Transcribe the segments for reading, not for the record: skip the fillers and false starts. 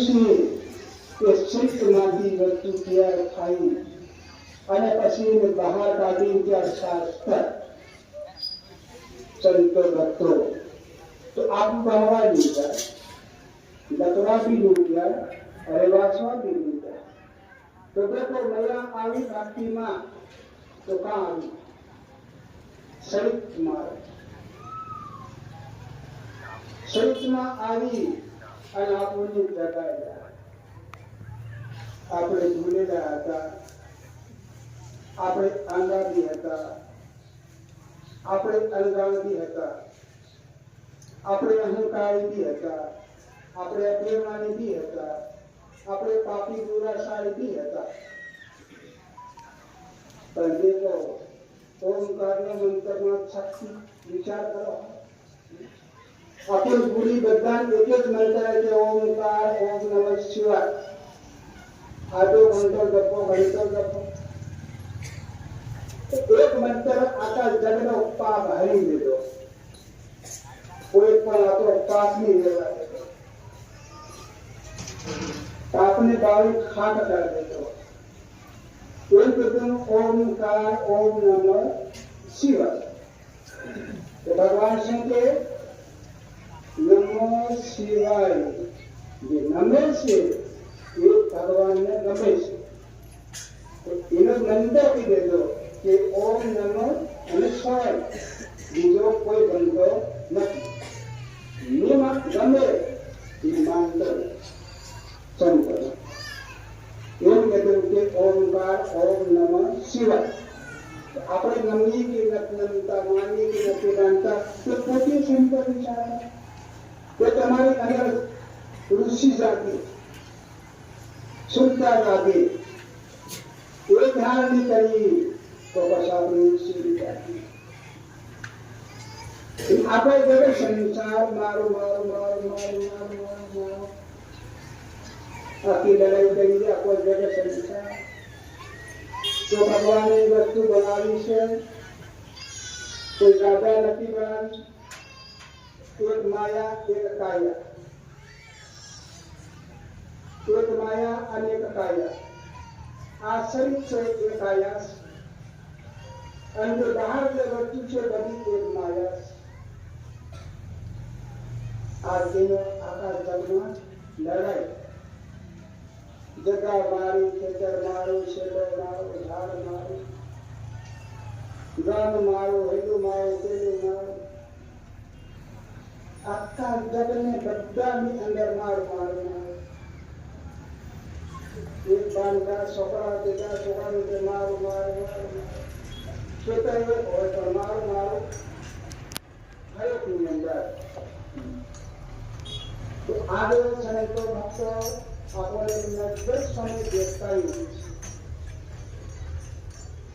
છે કે શિલ્પમાંથી વસ્તુ તૈયાર થાય અને પછી એને બહાર કાઢી ત્યાં શાસ્ત્ર संतो भक्तों तो आप कहवा लीजिए लतवा भी लूट गया अरे वासवा भी लूट गया तो देखो नया आवी भक्ति मां तो कहाँ आवी सरित मार सरित मां आवी અને આપણને જગાડ્યા આપણે ભૂલેલા હતા આપણે આંગાડી હતા આપણે અણગાડી હતા આપણે અહંકારી હતા આપણે અપ્રેમાની બી હતા આપણે પાપી દુરાશાળી બી હતા પણ દેખો ઓમકારના મંત્રમાં શક્તિ વિચાર કરો આપણે પૂરી બધા એક જ મંત્ર કે ઓમકાર ઓમ નમઃ શિવાય આજો મંત્ર જપો મંત્ર જપો एक मंत्र आका जगनो पाप हरी दो कोई पण आपरो पाप नहीं लेवा पापने बारी खाट कर देतो एक दिन ओमकार ओम नमः शिवाय तो भगवान सिंह के नमः शिवाय ये नमः से ये भगवान ने नमः से तो इन्हें मंत्र भी दे दो कि ओम नमो शिवाय बीजो कोई बंधो नहीं नियम गमे ईमानदार संकर एम कहते कि ओमकार ओम नमः शिवाय આપણે ગમી કે નતનતા માની કે નતનતા તો પોતે સિમ્પલ વિચાર તો તમારી અંદર ઋષિ જાગે સુનતા જાગે કોઈ ધ્યાન નહીં કરી तो बस आपने सीधी जाती आपे जगह संसार मारो मारो मारो मारो मारो मारो मारो आपकी लड़ाई करी आपको जगह संसार तो भगवान ने वस्तु बनाई से कोई ज्यादा नहीं बनाई एक माया एक काया एक माया अनेक काया आश्रित से एक काया अंदर बाहर से वस्तु से बनी एक माया आज दिन आकाश जगमा लड़ाई जगह मारी खेतर मारो शेलो मारो झाड़ मारो गान मारो हेलो मारो तेलो मारो आका जग ने बद्दा में अंदर मारो मारो मारो एक बार का सोकरा देगा सोकरा दे मारो मारो मारो खेतर में और तो मारो मारो हर एक अंदर तो आगे समय तो भक्तों अपने नजर समय देखता ही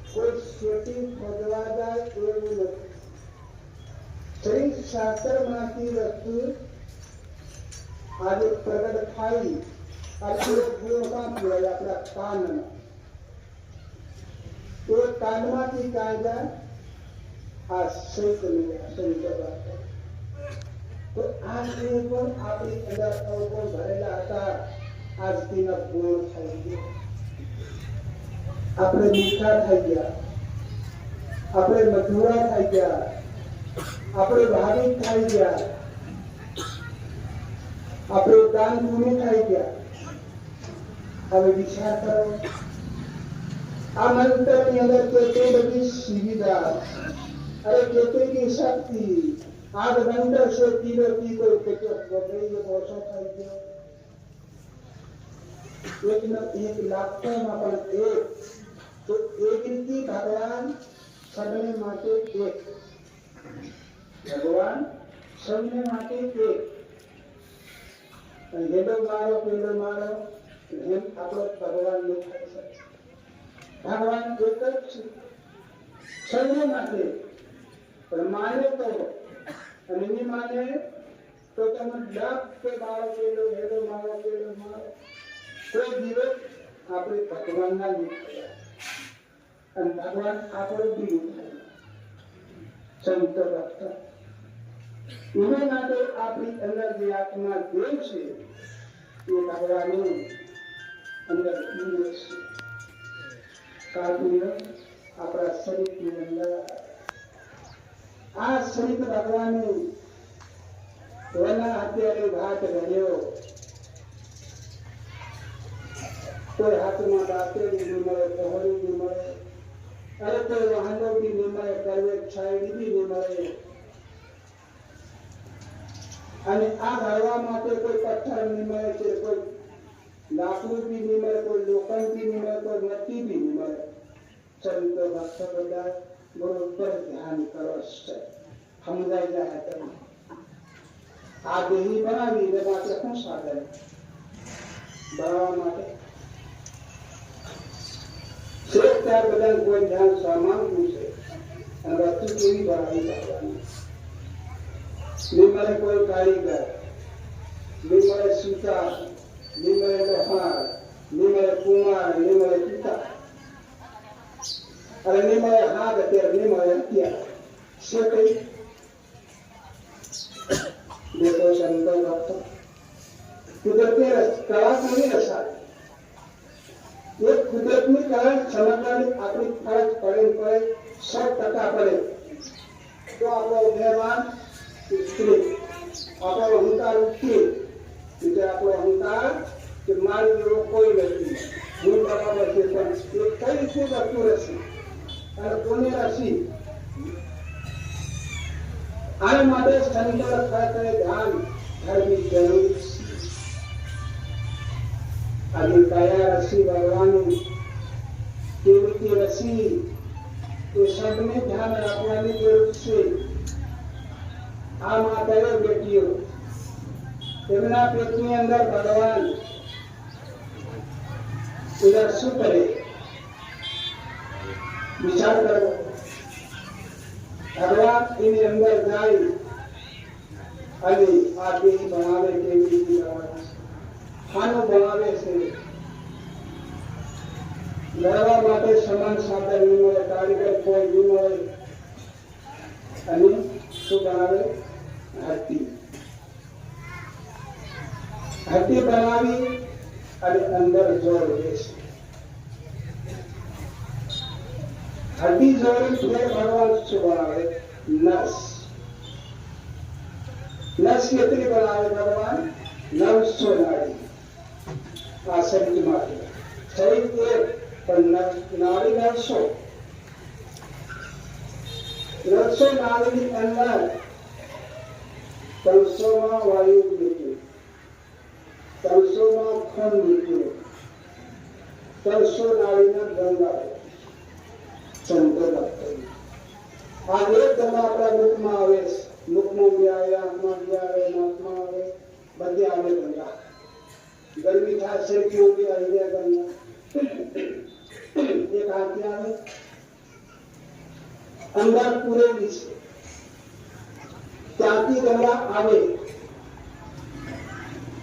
कोई शेटी खोदवा जाए कोई नहीं शरीर शास्त्र माती वस्तु आज प्रकट थाई आज गुण का पूरा अपना कान तो कान माती कायदा आज सहित में सहित बात तो आज एक और आपकी अंदर को भरेला आता आज दिन बोल થઈ ગયો આપણે મીઠા થઈ ગયા આપણે મધુરા થઈ ગયા આપણે ભાવિક થઈ ગયા આપણે દાન પુણ્ય થઈ ગયા હવે વિચાર કરો આ મંત્રની અંદર કેટલી બધી સુવિધા અરે કેટલી શક્તિ आज मंत्र से तीनों की कोई पेटो बदली ये वर्षों था ये एक न एक लाखों में पर एक तो एक की भगवान सबने माते एक भगवान सबने माते एक हेलो मारो हम आपको भगवान ने भगवान एक सबने माते पर माने तो અને ની માને તો તમે લાખ કે બાળો કેલો હેડો મારો કોઈ દિવસ આપણે ભગવાનના લીધ થયા અને ભગવાન આપણો બી લીધ થયા સંત ભક્ત એના માટે આપણી અંદર જે આત્મા દેવ છે એ ભગવાનનું અંદર ઇન્દ્રિય છે. કાળપુર્ય આપણા શરીરની અંદર આ શરીર ભગવાનનું વના અત્યારે ઘાટ ધર્યો. કોઈ હાથમાં દાંતેડી નહીં મળે, પહોળી નહીં મળે, અરે કોઈ વાહનો બી નહીં મળે, કરવે છાયડી બી નહીં મળે. અને આ ઘડવા માટે કોઈ પથ્થર નહીં મળે છે, કોઈ લાકડું બી નહીં મળે, કોઈ લોખંડ બી નહીં મળે, કોઈ મટ્ટી બી નહીં મળે. સંતો ભક્ત બધા બરોબર ધ્યાન કરો છે, સમજાઈ જાય તમે. આ દેહી બનાવી એટલે માટે શું સાધન બનાવવા માટે શ્રેષ્ઠ ત્યાર બધા કોઈ ધ્યાન સામાન પૂછે અને વસ્તુ કેવી બનાવી કરવાની. નહીં મળે કોઈ કારીગર, નહીં મળે સુતાર, નહીં મળે લોહાર, નહીં મળે કુમાર, નહીં મળે પિતા, અને નહીં મળે હાથ અત્યારે, નહીં મળે હથિયાર. શું કઈ देखो संतो भक्त कुदरती कला नहीं रसा. एक कुदरती कला समझदारी अपनी फर्ज પડે 100% પડે તો આપણો વ્યવહાર સ્ત્રી આપણો અહંકાર ઉઠી એટલે આપણો અહંકાર કે મારી જેવો કોઈ નથી, હું બરાબર છે, પણ એ કઈ રીતે કરતું રહેશે અને કોને રસી. આને માટે સંતો ખાતે ધ્યાન ધરવી જરૂર છે. આજે કયા રસી ભગવાનનું કેવી રીતે રસી એ સબને ધ્યાન રાખવાની જરૂર છે. આ માતાઓ બેટીઓ તેમના પેટની અંદર ભગવાન ઉધર શું કરે વિચાર કરો. ભગવાન એની અંદર જાય અને આ દેહ બનાવે કેવી રીતે બનાવે, ખાનું બનાવે છે. લડવા માટે સમાન સાધન નહીં મળે, કારીગર કોઈ નહીં મળે, અને શું બનાવે હત્તી. હત્તી બનાવી અને અંદર જોડ બેસે. હड्डी जोड़ी फिर भगवान से बनावे नस. नस कितनी बनावे भगवान 900 नाड़ी. आ शरीर मारे शरीर एक पर नाड़ी 900 नाड़ी के अंदर 300 वायु निकले, 300 खून निकले, 300 नाड़ी में गंगा સંતો ભક્તો આ એક દવા આપણા મુખમાં આવે, મુખમાં બી આવે, આંખમાં બી આવે, નાકમાં આવે, બધે આવે ગંગા. ગરમી થાય શેરકીઓ બી આવી જાય ગંગા. એક હાથે આવે અંદર પૂરેલી છે, ત્યાંથી ગંગા આવે.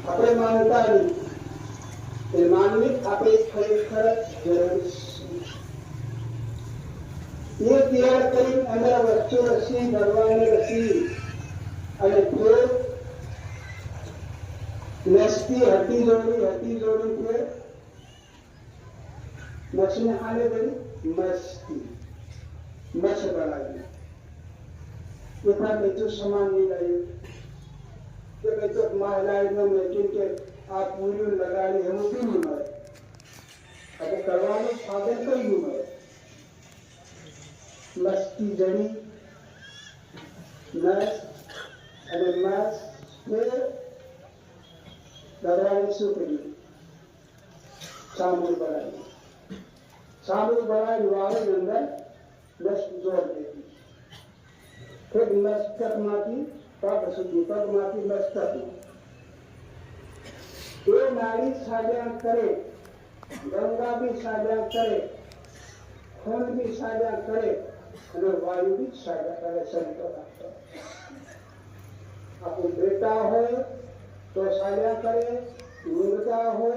આપણે માનતા નહીં, એ માનવી આપણે ખરેખર જરૂર છે. ये तैयार करी अंदर वस्तु रसी भगवान ने रसी અને फिर नस्ती हड्डी जोड़ी फिर मछली आने गई मस्ती मछ बनाई. इतना बेचो सामान नहीं लाए कि बेचो महिलाएं में मेकिंग के आप पूरी लगानी हम भी नहीं मरे. अब करवाने साधन कई नहीं मरे. मस्ती जड़ी नस અને મસ फिर ભગવાને શું કર્યું? સાંભળ બનાવી વાળે અંદર નસ જોડ દીધી. फिर મસ્તકમાંથી પગ સુધી, પગમાંથી મસ્તક. એ નાડી સાજા કરે, ગંગા બી સાજા કરે, खून भी साझा करे અને વાયુ भी साझा करे. संतो भक्तो आपको बेटा हो तो साझा करे, मुर्गा हो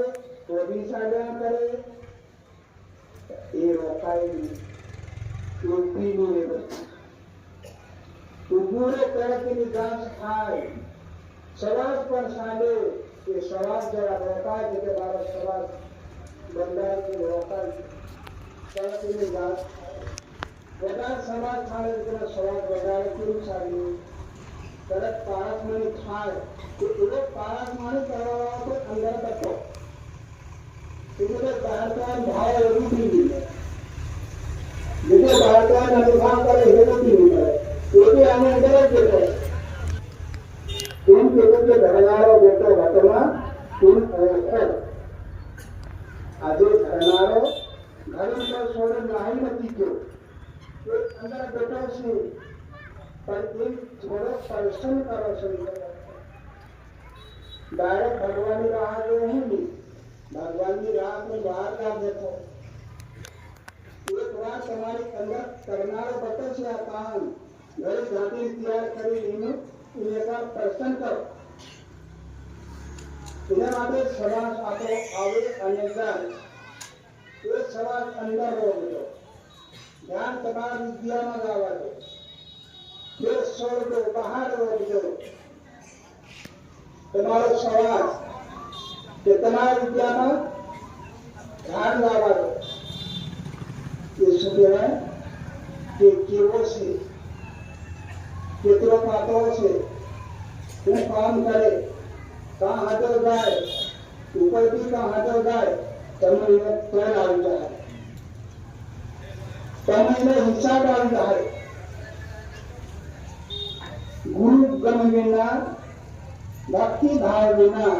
तो भी साझा करे. ये रोकाए नहीं, टूटी नहीं है. पूरे तरह की निजांश खाए, सवास पर साझे એ સવાલ જરા રોકાય છે કે મારો સવાલ બંધાય કે રોકાય સરસની વાત વધારે સમાજ થાય એટલે સવાલ વધારે કેવું સારું તરત પારસમણી થાય તો એવો પારસમણી કરવા તો અંદર બેઠો એટલે ભારતવાન ભાવ એવું થઈ ગયું બીજો ભારતવાન અનુભવ કરે એવું થઈ ગયું એટલે આની અંદર જ બેઠો तुम के घरनारो बेटो घटना तुम ओखर આજે ઘરનારો ઘર ઉપર છોડે નાહી નથી ગયો એ અંદર બેઠો છે પણ એ થોડો પરિશ્રમ કરો છો ડાયરેક્ટ ભગવાનની રાહ જોવું નહીં ભગવાનની રાહ ને બહાર ના દેખો એક વાર તમારી અંદર કરનારો બેઠો છે આ કામ ઘરે જાતિ તૈયાર કરી એનું એના પ્રસન્ન કરો એના માટે સમાસ આપણો આવે અને જાય એ સમાસ અંદર રોકજો ધ્યાન તમારા વિદ્યામાં જ આવવા દો એ છોડજો બહાર રોકજો તમારો સમાસ કે તમારા વિદ્યામાં ધ્યાન લાવવા દો એ શું કહેવાય કે કેવો છે કેટલો પાતો છે હું કામ કરે કાં હાથો જાય ઉપરથી કાં હાથો જાય તમે ત્રણ આવી જાય તમે હિસાબ આવી જાય ગુરુ ગમ વિના ભક્તિ ભાવ વિના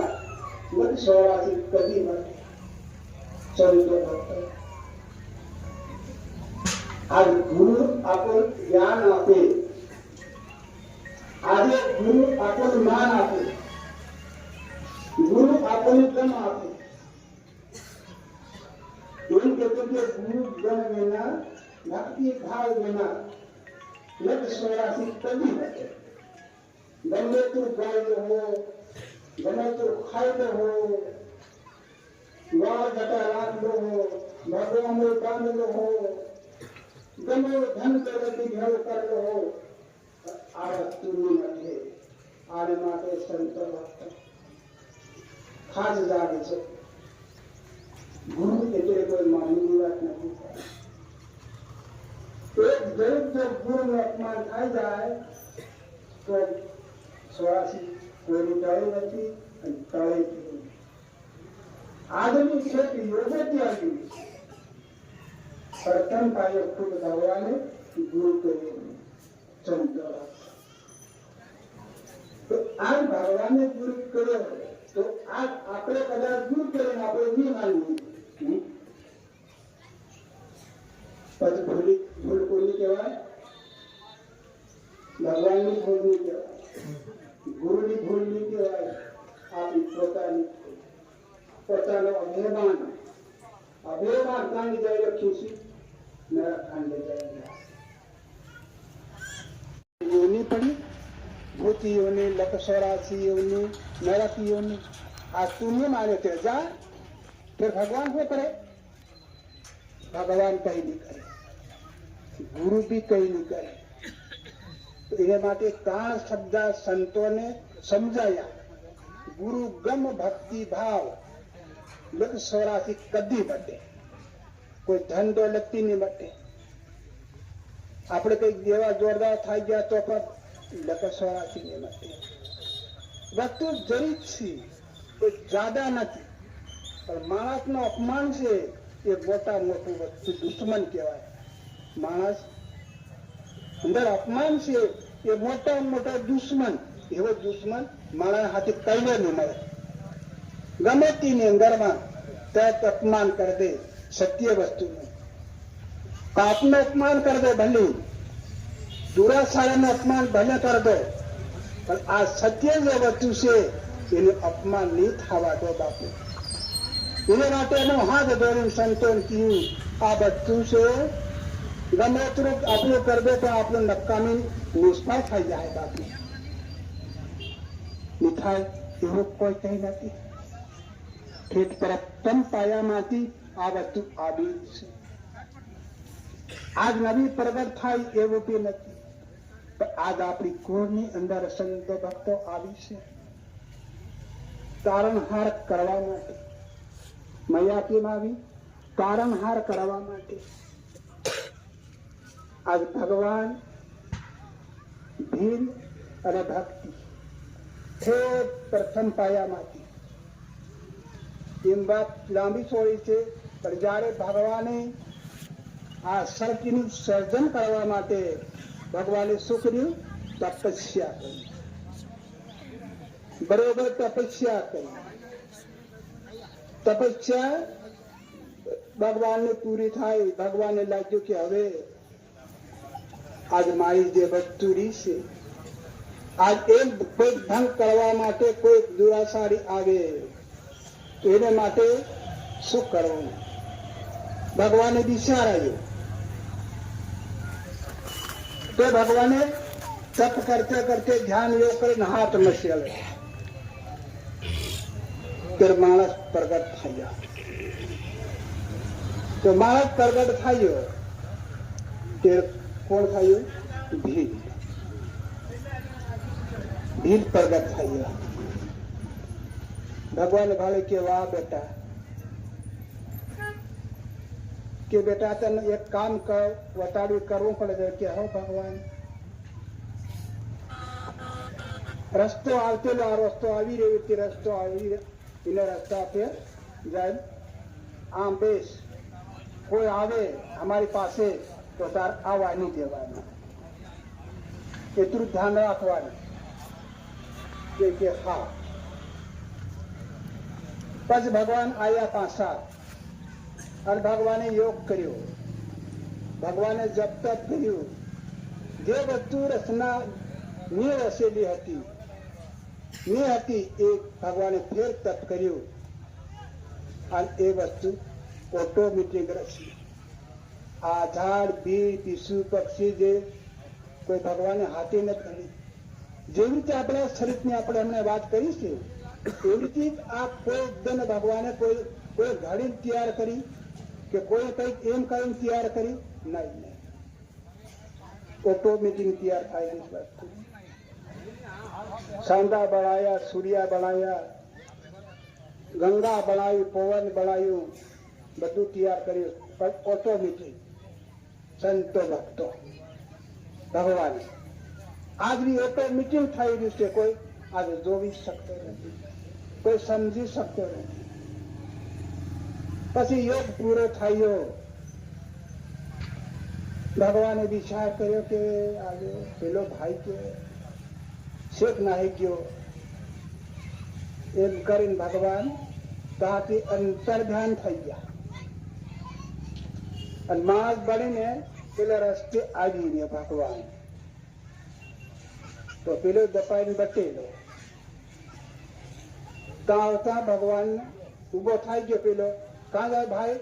મત સોળાથી કદી મત ચરિત્ર ભક્ત આ ગુરુ આપણને જ્ઞાન આપે આજે ગુરુ આપણને માન આપે ગુરુ આપણને ગમ આપે એમ કહેતું કે ગુરુ ગમ વિના ભક્તિ ભાવ વિના લગ સોળાથી કદી નથી ગમે તું ગાય હો ગમે તું ખાઈ હો વાળ જટા રાખલો હો ભગવાન બાંધલો હો ગમે ધન દોલતથી ભેળ કરલો હો આ વસ્તુની નથી આને માટે સંતો ભક્ત ખાસ જાગે છે ગુરુ એટલે કોઈ મામૂલી વાત નથી એક દરેક જો ગુરુનું અપમાન થઈ જાય તો 84 કોઈની ટળે નથી અને ટળે આદમી ખેતી યોગ્ય ત્યાગી પ્રથમ કાર્ય ખુદ ભગવાને ગુરુ કર્યું ચંદ્ર તો આ ભગવાને ગુરુ કર્યો તો આ આપણે કદાચ ગુરુ કરીને આપણે નહીં માનવું પછી ભૂલ કોની કહેવાય ભગવાનની ભૂલ નહીં કહેવાય ગુરુની ભૂલ નહીં કહેવાય આપણી પોતાનો અભિમાન કાંડી જાય રખ્યું છે નરક કાંડે જાય યોની પડી ભૂતિયોની લક્ષરાશિयोની नरकियोनी आज तू नहीं माने थे जा फिर भगवान को करे भगवान कहीं नहीं करे गुरु भी कहीं नहीं करे तो इन्हें माटे काण शब्द संतों ने समझाया गुरु गम भक्ति भाव लग सोरासी कदी बटे कोई धन दौलती नहीं बटे આપણે કઈક દેવા જોરદાર થઈ ગયા તો પણ લકસવાથી નહીં મળે વસ્તુ જરી છે કોઈ જ્યાદા નથી પણ માણસનું અપમાન છે એ મોટા મોટું વસ્તુ દુશ્મન કહેવાય માણસ અંદર અપમાન છે એ મોટા મોટા દુશ્મન એવો દુશ્મન માણસ હાથે કઈ નહીં મળે ગમે તેની અંદરમાં તરત અપમાન કરી દે સત્ય વસ્તુનું पापનું અપમાન कर दो भले दुराचारનું અપમાન ભલે कर दो પણ આ સત્ય જે વસ્તુ છે એનું અપમાન નહીં થવા દો બાપુ એને માટે એનો હાથ ધોરીને સંતોન કીધું આ બધું છે ગમે એટલું આપણું કરી દે તો આપણું નકામી નિષ્ફળ થઈ જાય બાપુ નહીં થાય એવું કોઈ કઈ નથી ઠેઠ પ્રથમ પાયામાંથી આ વસ્તુ આવી છે आज नवी प्रगट थाई एवं भी नहीं आज अपनी कोर नी अंदर संत भक्तो आवी छे તારણહાર કરવા માટે મૈયા કેમ આવી? તારણહાર કરવા માટે. આજ ભગવાન ભીલ અને ભક્તિ પ્રથમ પાયામાંથી એમ વાત લાંબી છોડી છે, પણ જ્યારે ભગવાને આ સૃષ્ટિનું સર્જન કરવા માટે ભગવાને શું કર્યું? તપસ્યા કરી. બરોબર તપસ્યા કરી. તપસ્યા ભગવાનને પૂરી થાય. ભગવાનને લાગ્યું કે હવે આજ મારી જે વસ્તુ રહી છે, આજ એક કોઈ ભંગ કરવા માટે કોઈ દુરાસારી આવે તો એને માટે શું કરવું? ભગવાને વિચાર આવ્યો. તો ભગવાને તપ કરતે કરતે ધ્યાન યોગ કરીને હાથ મસેલે ત્યારે માણસ પ્રગટ થયા. તો માણસ પ્રગટ થયો ત્યારે કોણ થયું? ભીલ. ભીલ પ્રગટ થયો. ભગવાન ભાવે કે વાહ બેટા, કે બેટા તને એક કામ વટાવી કરવું પડે. કે હો ભગવાન, રસ્તો આવતેલો, આ રસ્તો આવી રહ્યો તે રસ્તો આવી એને રસ્તા પર જાય. આમ બેસ, કોઈ આવે અમારી પાસે તો તાર આવવા નહીં દેવાનું, એટલું ધ્યાન રાખવાનું. કે હા. પછી ભગવાન આવ્યા પાછા અને ભગવાને યોગ કર્યો. ભગવાને જપ તપ કર્યું. જે વસ્તુ રચના ની રચેલી હતી એ ભગવાને ફેર તપ કર્યું અને એ વસ્તુ ઓટોમેટિક રચી. આ ઝાડ, બીજ, પીસુ, પક્ષી જે કોઈ ભગવાને હાથે નથી કરી. જેવી રીતે આપણા શરીરની આપણે હમણાં વાત કરી છે, એવી રીતે આ કોઈ એકદમ ભગવાને કોઈ ઘડી તૈયાર કરી કે કોઈ કઈક એમ કરીને તૈયાર કરી નહીં. ઓટોમેટિક તૈયાર થાય એ વસ્તુ. સાંદા બનાયા, સૂર્યા બનાયા, ગંગા બનાવી, પવન બનાવ્યું, બધું તૈયાર કર્યું. પણ ઓટોમેટિક સંતો ભક્તો ભગવાન આજ બી ઓટોમેટિક થઈ રહ્યું છે. કોઈ આજે જોવી શકતો નથી, કોઈ સમજી શકતો નથી. પછી યોગ પૂરો થયો. ભગવાને વિચાર કર્યો કે આજે પેલો ભાઈ કે શેખ નાહી ગયો. એમ કરીને ભગવાન ત્યાંથી અંતર ધ્યાન થઈ ગયા અને માણસ બનીને પેલા રસ્તે આવી રહ્યા ભગવાન. તો પેલો દપાઈને બટેલો ત્યાં ભગવાન ઉભો થઈ ગયો. પેલો કાં જાય ભાઈ?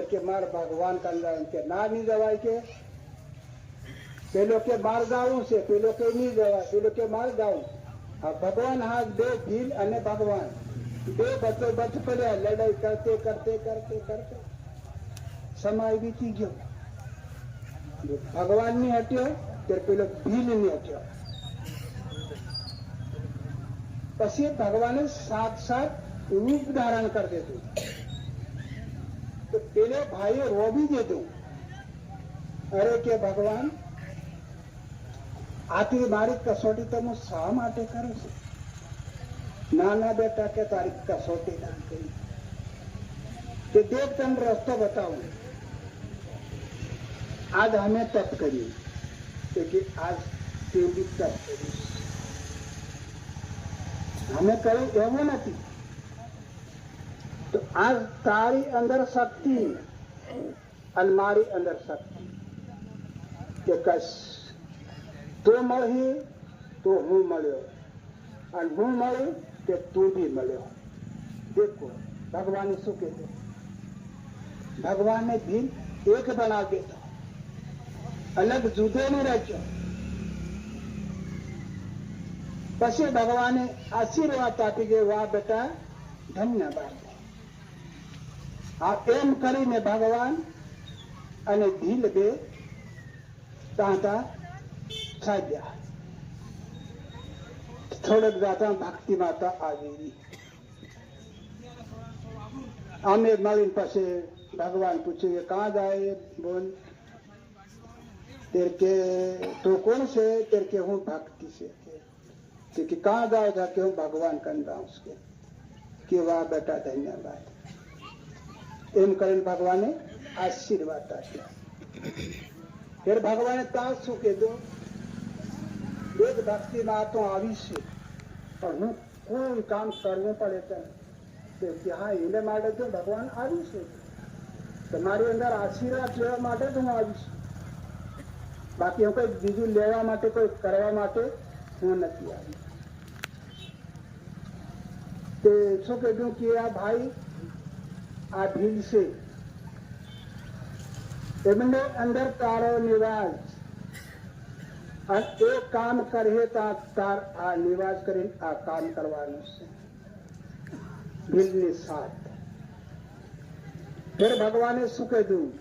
કે મારે ભગવાન કાં જાય. કે ના નહીં જવાય. કે પેલો કે માર જાવું છે, પેલો કે નહીં જવાય, પેલો કે માર જાવું. આ ભગવાન હાથ બે ભીલ અને ભગવાન બે બચો બચ પડ્યા. લડાઈ કરતે કરતે કરતે કરતે સમય વીતી ગયો. ભગવાન ની હટ્યો ત્યારે પેલો ભીલ ની હટ્યો. પછી ભગવાને સાક્ષાત રૂપ ધારણ કરી દીધું. તો પેલે ભાઈએ રોબી દીધું. અરે કે ભગવાન, આથી મારી કસોટી તમે શા માટે કરો છો? ના બેટા, કે તારી કસોટી ના કરી. કે દેખ તને રસ્તો બતાવું. આજ અમે તપ કર્યું. કે આજ તેવી તપ કર્યું. અમે કહ્યું એવું નથી. તો આ તારી અંદર શક્તિ અને મારી અંદર શક્તિ કે કશ તું મળી તો હું મળ્યો અને હું મળ્યું કે તું બી મળ્યો. દેખો ભગવાને શું કીધું? ભગવાને ભીલ એક બનાવી દેતો, અલગ જુદો નહીં રાખ્યો. પછી ભગવાને આશીર્વાદ આપી ગયો, વાહ બેટા ધન્યવાદ. આ એમ કરીને ભગવાન અને ભીલ બે તાંતા સાધ્યા. થોડક જાતા ભક્તિ માતા આવી. आमे मालिन पासे भगवान पूछे कहाँ जाए बोल तेरे के तो कौन से तेरे के हूँ भक्ति से कि कहाँ जाएगा कि हूँ भगवान कंदा उसके कि वाह बेटा धन्यवाद एम करें भगवान ने आशीर्वाद आप्या फिर भगवान ने ताज शू कीधु वेद भक्ति में तो आवी छे પણ હું કોઈ કામ કરવું પડે કે હા એને માટે તો ભગવાન આવ્યું છે તમારી અંદર આશીર્વાદ લેવા માટે તો હું આવી છું બાકી હું કઈ બીજું લેવા માટે કોઈ કરવા માટે હું નથી આવી તે શું કીધું કે આ ભાઈ આ ભીલ છે એમને અંદર તારો નિવાસ અને એ કામ કરે તાર આ નિવાસ કરીને આ કામ કરવાનું છે ભીલની સાથ फिर भगवान ने શું કીધું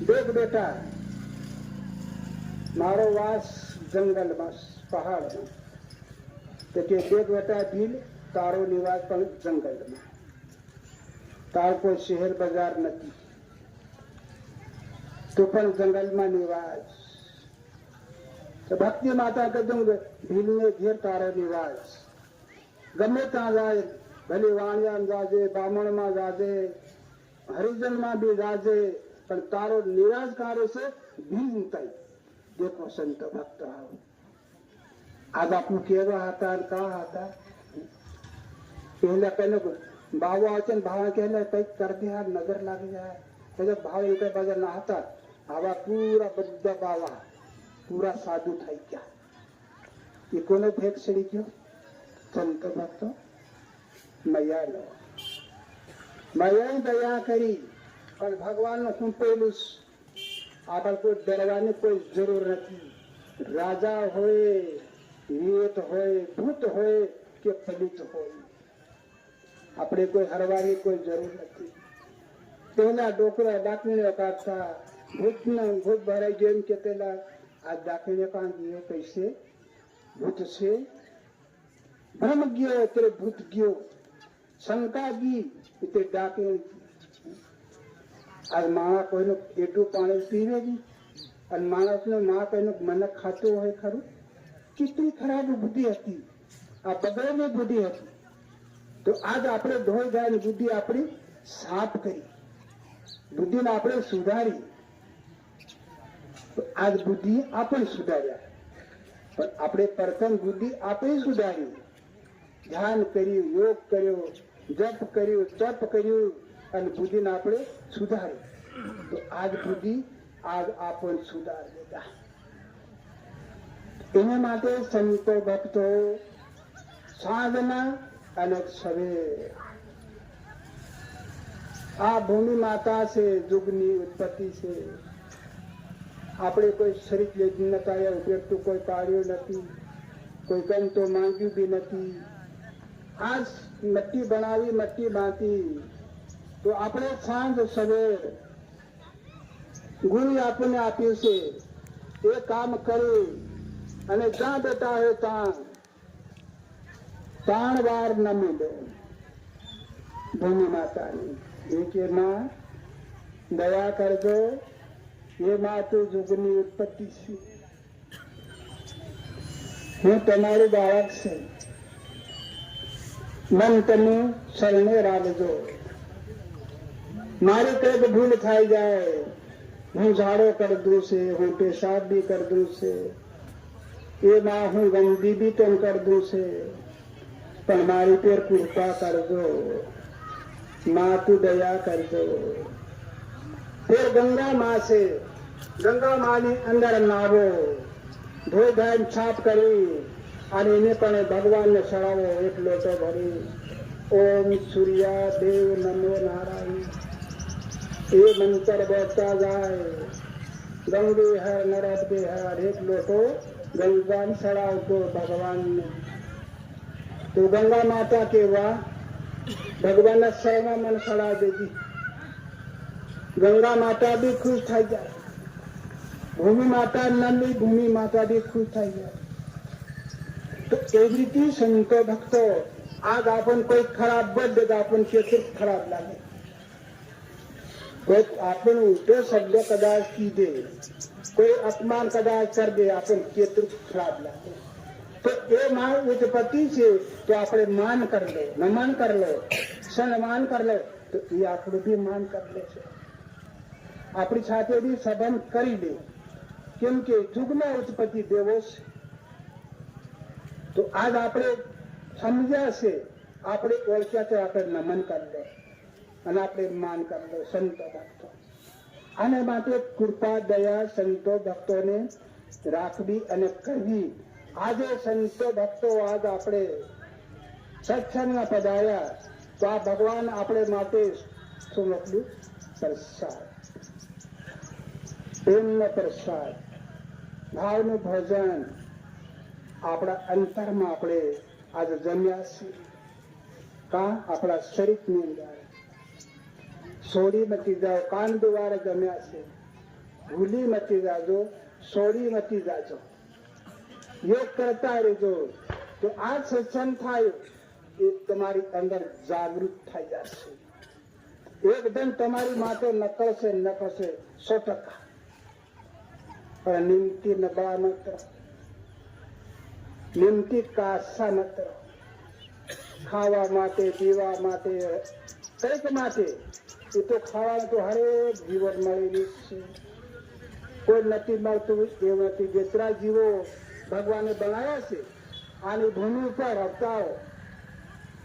દેખ બેટા મારો વાસ જંગલમાં પહાડમાં તો કે દેખ બેટા ભીલ તારો નિવાસ પણ જંગલમાં તારો કોઈ શહેર બજાર નથી તો પણ જંગલમાં નિવાસ તો ભક્તિ માતા કીધું ભીલને ઘેર તારો નિવાસ ગમે ત્યાં જાય ભલે વાણિયામાં જાજે બામણમાં જાજે હરિજનમાં भी जाजे पर तारो निवास कार्य से भील तय देखो संत भक्त आज आपू केवा आता का आता पहले कहने को बाबा आते भाव कहले कई कर दे यार नजर लग जाए तो भाव एक बाजार ना आता आवा पूरा बद्दा बावा पूरा साधु થઈ ગયા ये कोने भेट चढ़ी गयो संत भक्त मैया लो मैया दया करी और भगवान ने कूपेलू आप कोई डरवाने कोई जरूर नहीं राजा होए विवेक होए भूत होए के पलित होए अपने कोई हरवानी कोई जरूर नहीं पहला डोकरा डाकने काटता भूत न भूत भराई जेम के तेला आज डाकने का दियो कैसे भूत से भ्रम गयो तेरे भूत गयो शंका गी ते डाके आज माँ कोई एटू पानी पीवेगी और मानस ने माँ कोई मन खातो है खरू कितनी खराब बुद्धि हती आ बगड़नी बुद्धि हती तो आज आपने धोई गाय बुद्धि अपनी साफ करी बुद्धि ने आपने सुधारी तो आज बुद्धि आपने सुधार्या पर अपने प्रथम बुद्धि आपने सुधारी ध्यान કર્યું योग કર્યો जप કર્યું तप કર્યું અને બુદ્ધિને આપણે સુધારી તો આજ બુદ્ધિ આજ આપણ સુધાર દેતા એના માટે સંતો ભક્તો સાધના અને સવેર આ ભૂમિ માતા છે યુગની ઉત્પત્તિ છે આપણે કોઈ શરીર યજ્ઞતાએ ઉપયોગ તો કોઈ પાડ્યો નથી કોઈ કંઈ તો માંગ્યું બી નથી आज मट्टी बनावी मट्टी बांधी तो अपने सांझ सवेर गुरु आपने आप्યું છે એ કામ કરી અને જ્યાં બેઠા હોય ત્રણ વાર નમી દો ભૂમિ માતાની એ કે માં દયા કરજો એ માં તો જુગની ઉત્પત્તિ છે હું તમારું બાળક છે मन तनु शरणे राखजो मारी कई भूल खाई जाए हूँ झाड़ो कर दू से हूँ पेशाब भी कर दू से ये माँ हूँ गंदी भी तुम कर दू से पर मारी पर कृपा कर दो माँ तू दया कर दो फिर गंगा माँ से गंगा माँ ने अंदर नावो धोई धाई छाप करी અને એને પણ ભગવાનને ચડાવો એક લોટો ભરી ઓમ સૂર્યા દેવ નમો નારાયણ એ મંત્ર બોલતા જાય ગંગે હર નરદ હર એક લોટો ગંગાને ચડાવતો ભગવાનને તો ગંગા માતા કેવા ભગવાનના શરણમાં મને ચડાવી દેતી ગંગા માતા બી ખુશ થઈ જાય ભૂમિ માતા નંદી ભૂમિ માતા બી ખુશ થઈ જાય तो एवं रीति संत भक्त आज आपण कोई खराब बोल तो आपण केतर खराब लागे, कोई आपण उलटे शब्द कदाच कीधे, कोई अपमान कदाच कर दे, आपण केतर खराब लागे। तो ये मान उत्पत्ति से तो આપણે માન कर लो, નમન कर लो, સન્માન कर लो, तो ये આપણું भी मान कर ले છે, આપણી સાથે भी સંબંધ કરી દે, કેમ કે જુગમાં ઉત્પત્તિ દેવો છે। તો આજ આપણે સમજ્યા છે, આપણે ઓળખ્યા છે, આપણે નમન કરી લો અને આપણે માન કરી લો સંતો ભક્તો। આને માટે કૃપા દયા સંતો ભક્તોને રાખવી અને કરવી। આજે સંતો ભક્તો આજ આપણે સત્સંગમાં પધાર્યા તો આ ભગવાન આપણે માટે શું મોકલ્યું? પ્રસાદ, પ્રેમનો પ્રસાદ, ભાવનું ભોજન આપણા અંતરમાં આપણે આજે જમ્યા છીએ। કા આપણા શરીરની અંદર છોડી મતી જાઓ, કાન દ્વારા જમ્યા છે, ભૂલી મતી જાજો, છોડી મતી જાજો, योग करता रहेजो। तो आ सत्संग थायो એ તમારી અંદર જાગૃત થઈ જશે, એકદમ તમારી માટે નકળશે 100%। પણ નિમતી નબળા મત રહો, નિમતી કાસા મત રહો, ખાવા માટે પીવા માટે કંઈક માટે એ તો ખાવાનું તો હરેક જીવન મળેલી છે, કોઈ નથી મળતું એવું નથી। જેટલા જીવો ભગવાને બનાવ્યા છે આની ભૂમિ ઉપર અવતારો,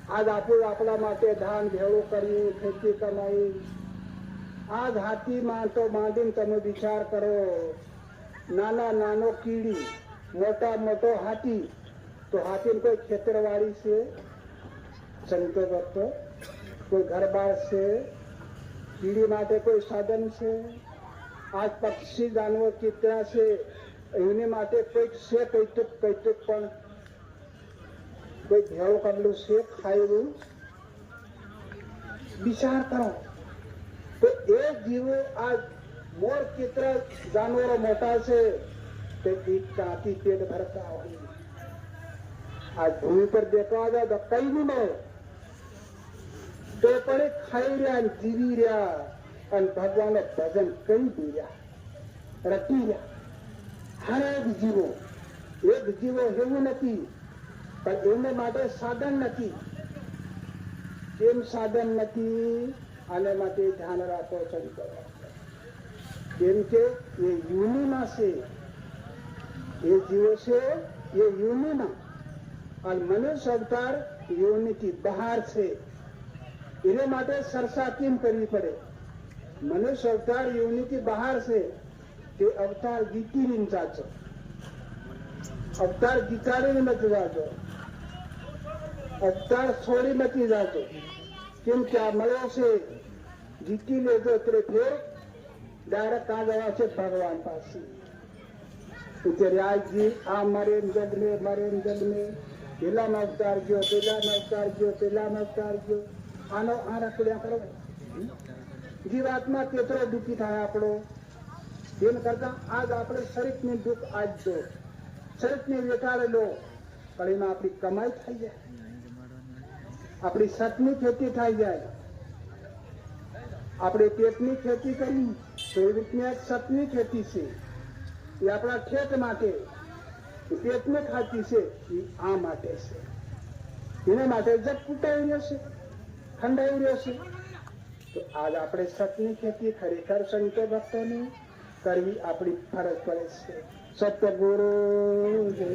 આજ આપણે આપણા માટે ધાન ભેળું કર્યું, ખેતી કમાઈ। આજ હાથીમાં તો માંડીને તમે વિચાર કરો, નાના નાનો કીડી, મોટા મોટો હાથી, તો હાથીને કોઈ ખેતરવાડી છે સંતો ભક્તો, કોઈ ઘરબાર છે, કીડી માટે કોઈ સાધન છે? આજ પક્ષી જાનવર કેટલા છે એની માટે કોઈક છે કઈટુક પણ કોઈ ભેળું કરેલું છે ખાયેલું? વિચાર કરો તો એ જીવો આ મોર કેટલા જાનવરો મોટા છે તે ક્યાંથી પેટ ભરતા હોય? આ ભૂમિ પર દેખવા જાય તો કઈ નહીં મળે, તો પણ એ ખાઈ રહ્યા, જીવી રહ્યા અને ભગવાનનું ભજન કરી રહ્યા, રટી રહ્યા। હરેક જીવો, એક જીવો એવું નથી પણ એને માટે સાધન નથી। કેમ સાધન નથી? આને માટે ધ્યાન રાખો સંતો, કેમ કે એ યુનિમાં છે, એ જીવો છે એ યુનિમાં, અને મનુષ્ય અવતાર યોનિથી બહાર છે, એને માટે ચર્ચા કેમ કરવી પડે? મનુષ્ય અવતાર યોનિથી બહાર છે, તે અવતાર ગીતીને જાચો, અવતાર ગીતાડીને નથી જાચો, અવતાર છોડી નથી જાચો। કેમ કે આ મળ્યો છે, જીતી લેજો એટલે ફેર ડાયરેક્ટ કાં જવા છે? ભગવાન પાસે। રાજજી આ મરે જગ में પેલાનો અવતાર ગયો, પેલાનો અવતાર ગયો, પેલાનો અવતાર ગયો, આનો આ રખડ્યા કરો। જીવાત્મા કેટલો દુઃખી થાય આપણો, એમ કરતા આજ આપણે શરીરને દુઃખ આજ દો, શરીરને વેટાડે લો, પણ એમાં આપણી કમાઈ થઈ જાય, આપણી સતની ખેતી થઈ જાય। આપણે પેટની ખેતી કરી તો એ રીતની સતની ખેતી છે, એ આપણા ખેત માટે, પેટને ખાતી છે એ આ માટે છે, એના માટે જગ ફૂટાઈ રહ્યો છે, ખંડાઈ રહ્યો છે। તો આજ આપણે સતની ખેતી ખરેખર સંતો ભક્તોની કરવી આપણી ફરજ પડે છે। સતગુરુ જય।